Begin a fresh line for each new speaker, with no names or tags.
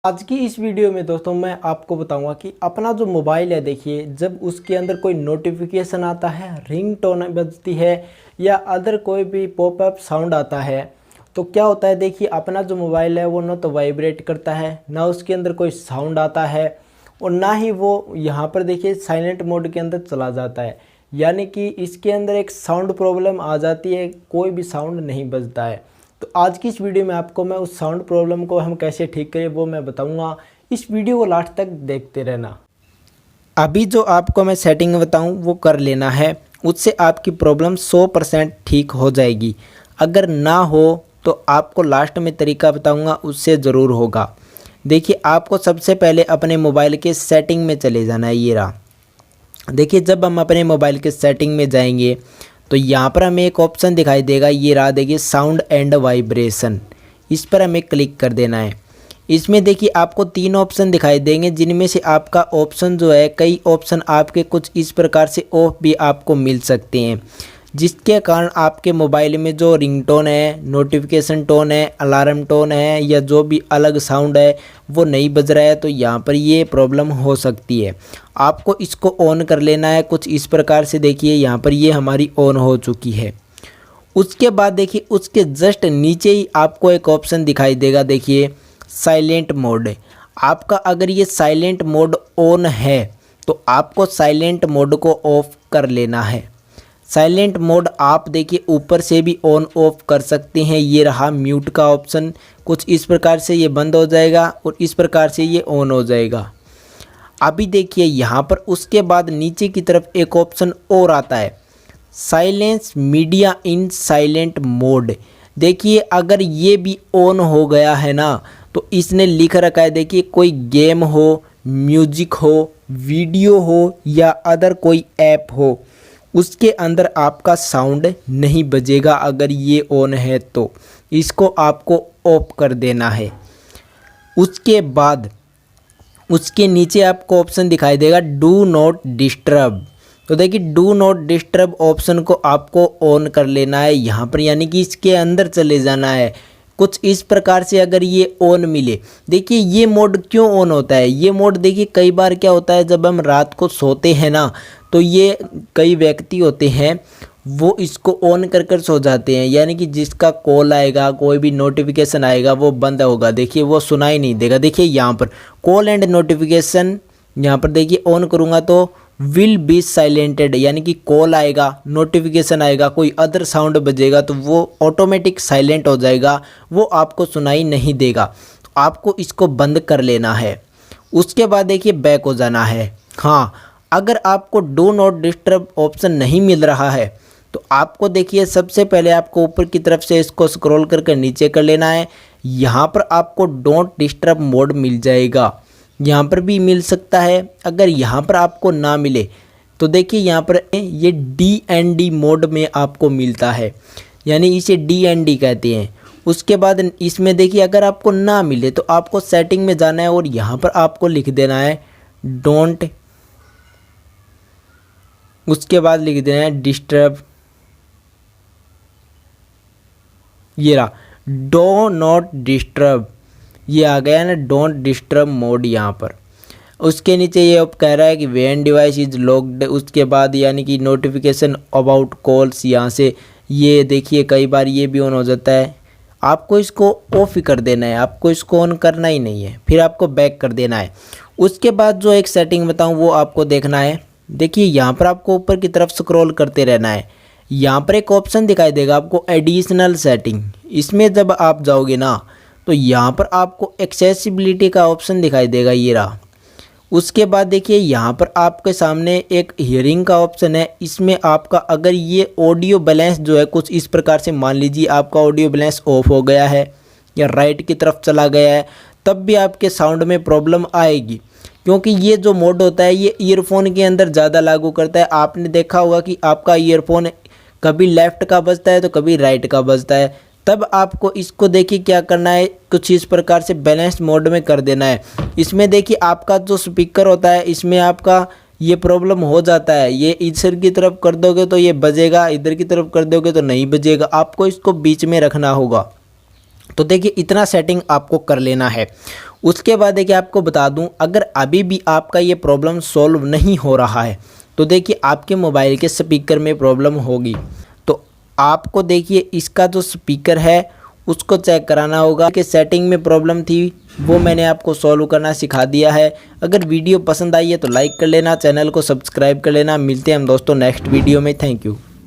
आज की इस वीडियो में दोस्तों मैं आपको बताऊंगा कि अपना जो मोबाइल है, देखिए जब उसके अंदर कोई नोटिफिकेशन आता है, रिंगटोन बजती है या अदर कोई भी पॉपअप साउंड आता है तो क्या होता है। देखिए अपना जो मोबाइल है वो ना तो वाइब्रेट करता है, ना उसके अंदर कोई साउंड आता है और ना ही वो यहाँ पर देखिए साइलेंट मोड के अंदर चला जाता है। यानी कि इसके अंदर एक साउंड प्रॉब्लम आ जाती है, कोई भी साउंड नहीं बजता है। तो आज की इस वीडियो में आपको मैं उस साउंड प्रॉब्लम को हम कैसे ठीक करें वो मैं बताऊंगा। इस वीडियो को लास्ट तक देखते रहना। अभी जो आपको मैं सेटिंग बताऊं वो कर लेना है, उससे आपकी प्रॉब्लम 100% ठीक हो जाएगी। अगर ना हो तो आपको लास्ट में तरीका बताऊंगा, उससे ज़रूर होगा। देखिए आपको सबसे पहले अपने मोबाइल के सेटिंग में चले जाना है। ये रहा, देखिए जब हम अपने मोबाइल के सेटिंग में जाएंगे तो यहाँ पर हमें एक ऑप्शन दिखाई देगा, ये रहा देखिए साउंड एंड वाइब्रेशन। इस पर हमें क्लिक कर देना है। इसमें देखिए आपको 3 ऑप्शन दिखाई देंगे, जिनमें से आपका ऑप्शन जो है, कई ऑप्शन आपके कुछ इस प्रकार से ऑफ भी आपको मिल सकते हैं, जिसके कारण आपके मोबाइल में जो रिंगटोन है, नोटिफिकेशन टोन है, अलार्म टोन है या जो भी अलग साउंड है वो नहीं बज रहा है। तो यहाँ पर ये प्रॉब्लम हो सकती है। आपको इसको ऑन कर लेना है कुछ इस प्रकार से। देखिए यहाँ पर ये हमारी ऑन हो चुकी है। उसके बाद देखिए उसके जस्ट नीचे ही आपको एक ऑप्शन दिखाई देगा, देखिए साइलेंट मोड। आपका अगर ये साइलेंट मोड ऑन है तो आपको साइलेंट मोड को ऑफ कर लेना है। साइलेंट मोड आप देखिए ऊपर से भी ऑन ऑफ कर सकते हैं। ये रहा म्यूट का ऑप्शन, कुछ इस प्रकार से ये बंद हो जाएगा और इस प्रकार से ये ऑन हो जाएगा। अभी देखिए यहाँ पर उसके बाद नीचे की तरफ एक ऑप्शन और आता है, साइलेंस मीडिया इन साइलेंट मोड। देखिए अगर ये भी ऑन हो गया है ना तो इसने लिख रखा है, देखिए कोई गेम हो, म्यूजिक हो, वीडियो हो या अदर कोई ऐप हो, उसके अंदर आपका साउंड नहीं बजेगा। अगर ये ऑन है तो इसको आपको ऑफ कर देना है। उसके बाद उसके नीचे आपको ऑप्शन दिखाई देगा डू नॉट डिस्टर्ब। तो देखिए डू नॉट डिस्टर्ब ऑप्शन को आपको ऑन कर लेना है यहाँ पर, यानी कि इसके अंदर चले जाना है। कुछ इस प्रकार से अगर ये ऑन मिले, देखिए ये मोड क्यों ऑन होता है। ये मोड देखिए कई बार क्या होता है, जब हम रात को सोते हैं ना तो ये कई व्यक्ति होते हैं वो इसको ऑन कर कर सो जाते हैं, यानी कि जिसका कॉल आएगा, कोई भी नोटिफिकेशन आएगा वो बंद होगा, देखिए वो सुनाई नहीं देगा। देखिए यहाँ पर कॉल एंड नोटिफिकेशन, यहाँ पर देखिए ऑन करूँगा तो विल बी साइलेंटेड, यानी कि कॉल आएगा, नोटिफिकेशन आएगा, कोई अदर साउंड बजेगा तो वो ऑटोमेटिक साइलेंट हो जाएगा, वो आपको सुनाई नहीं देगा। तो आपको इसको बंद कर लेना है। उसके बाद देखिए बैक हो जाना है। हाँ, अगर आपको डू नॉट डिस्टर्ब ऑप्शन नहीं मिल रहा है तो आपको देखिए सबसे पहले आपको ऊपर की तरफ से इसको स्क्रॉल करके नीचे कर लेना है। यहाँ पर आपको डोंट डिस्टर्ब मोड मिल जाएगा, यहाँ पर भी मिल सकता है। अगर यहाँ पर आपको ना मिले तो देखिए यहाँ पर ये DND मोड में आपको मिलता है, यानी इसे DND कहते हैं। उसके बाद इसमें देखिए अगर आपको ना मिले तो आपको सेटिंग में जाना है और यहाँ पर आपको लिख देना है डोंट, उसके बाद लिख देना है डिस्टर्ब। ये रहा डो नॉट डिस्टर्ब, ये आ गया ना डोंट डिस्टर्ब मोड यहाँ पर। उसके नीचे ये अब कह रहा है कि व्हेन डिवाइस इज लॉक्ड, उसके बाद यानी कि नोटिफिकेशन अबाउट कॉल्स, यहाँ से ये देखिए कई बार ये भी ऑन हो जाता है। आपको इसको ऑफ ही कर देना है, आपको इसको ऑन करना ही नहीं है, फिर आपको बैक कर देना है। उसके बाद जो एक सेटिंग बताऊँ वो आपको देखना है। देखिए यहाँ पर आपको ऊपर की तरफ स्क्रॉल करते रहना है। यहाँ पर एक ऑप्शन दिखाई देगा आपको एडिशनल सेटिंग। इसमें जब आप जाओगे ना तो यहाँ पर आपको एक्सेसिबिलिटी का ऑप्शन दिखाई देगा, ये रहा। उसके बाद देखिए यहाँ पर आपके सामने एक हियरिंग का ऑप्शन है। इसमें आपका अगर ये ऑडियो बैलेंस जो है कुछ इस प्रकार से, मान लीजिए आपका ऑडियो बैलेंस ऑफ हो गया है या राइट की तरफ चला गया है, तब भी आपके साउंड में प्रॉब्लम आएगी, क्योंकि ये जो मोड होता है ये ईयरफोन के अंदर ज़्यादा लागू करता है। आपने देखा होगा कि आपका ईयरफोन कभी लेफ़्ट का बजता है तो कभी राइट का बजता है, तब आपको इसको देखिए क्या करना है, कुछ इस प्रकार से बैलेंस मोड में कर देना है। इसमें देखिए आपका जो स्पीकर होता है इसमें आपका ये प्रॉब्लम हो जाता है, ये इधर की तरफ कर दोगे तो ये बजेगा, इधर की तरफ कर दोगे तो नहीं बजेगा, आपको इसको बीच में रखना होगा। तो देखिए इतना सेटिंग आपको कर लेना है। उसके बाद देखिए आपको बता दूं, अगर अभी भी आपका ये प्रॉब्लम सॉल्व नहीं हो रहा है तो देखिए आपके मोबाइल के स्पीकर में प्रॉब्लम होगी। तो आपको देखिए इसका जो स्पीकर है उसको चेक कराना होगा कि सेटिंग में प्रॉब्लम थी, वो मैंने आपको सॉल्व करना सिखा दिया है। अगर वीडियो पसंद आई है तो लाइक कर लेना, चैनल को सब्सक्राइब कर लेना। मिलते हैं हम दोस्तों नेक्स्ट वीडियो में। Thank you.